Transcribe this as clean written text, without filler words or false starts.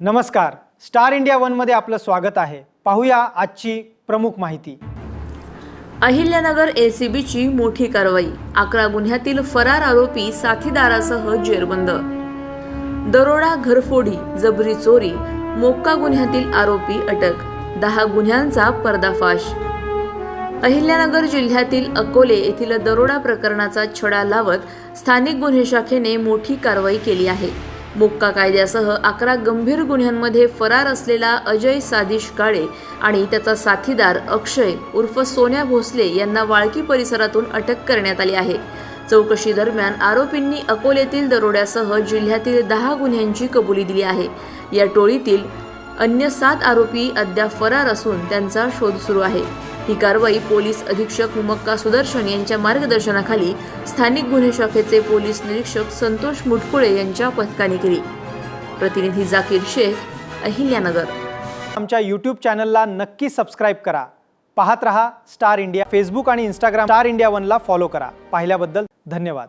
नमस्कार, star India one मध्ये आपलं स्वागत आहे। पाहूया आजची प्रमुख माहिती। अहिल्यानगर एसीबीची मोठी कारवाई। 11 गुन्ह्यातील फरार आरोपी साथीदारासह जेरबंद। दरोडा, घरफोडी, जबरी चोरी, मोक्का गुन्ह्यातील आरोपी अटक। 10 गुन्ह्यांचा पर्दाफाश। अहिल्यानगर जिल्ह्यातील अकोले येथील दरोडा प्रकरणाचा छडा लावत स्थानिक गुन्हे शाखेने मोठी कारवाई केली आहे। मोक्का कायद्यासह 11 गंभीर गुन्ह्यांमध्ये फरार असलेला अजय सादिश काळे आणि त्याचा साथीदार अक्षय उर्फ सोन्या भोसले यांना वाळकी परिसरातून अटक करण्यात आली आहे। चौकशी दरम्यान आरोपींनी अकोलेतील दरोड्यासह जिल्ह्यातील 10 गुन्ह्यांची कबुली दिली आहे। या टोळीतील अन्य 7 आरोपी अद्याप फरार असून त्यांचा शोध सुरू आहे। ही कारवाई पोलीस अधीक्षक मुमक्का सुदर्शन यांच्या मार्गदर्शनाखाली स्थानिक गुन्हे शाखेचे पोलीस निरीक्षक संतोष मुटकुळे यांच्या पथकाने केली। प्रतिनिधी जाकीर शेख, अहिल्यानगर। आमच्या YouTube चॅनलला नक्की सबस्क्राइब करा। पाहत रहा स्टार इंडिया। फेसबुक आणि इंस्टाग्राम स्टार इंडिया वन ला फॉलो करा। पाहिल्याबद्दल धन्यवाद।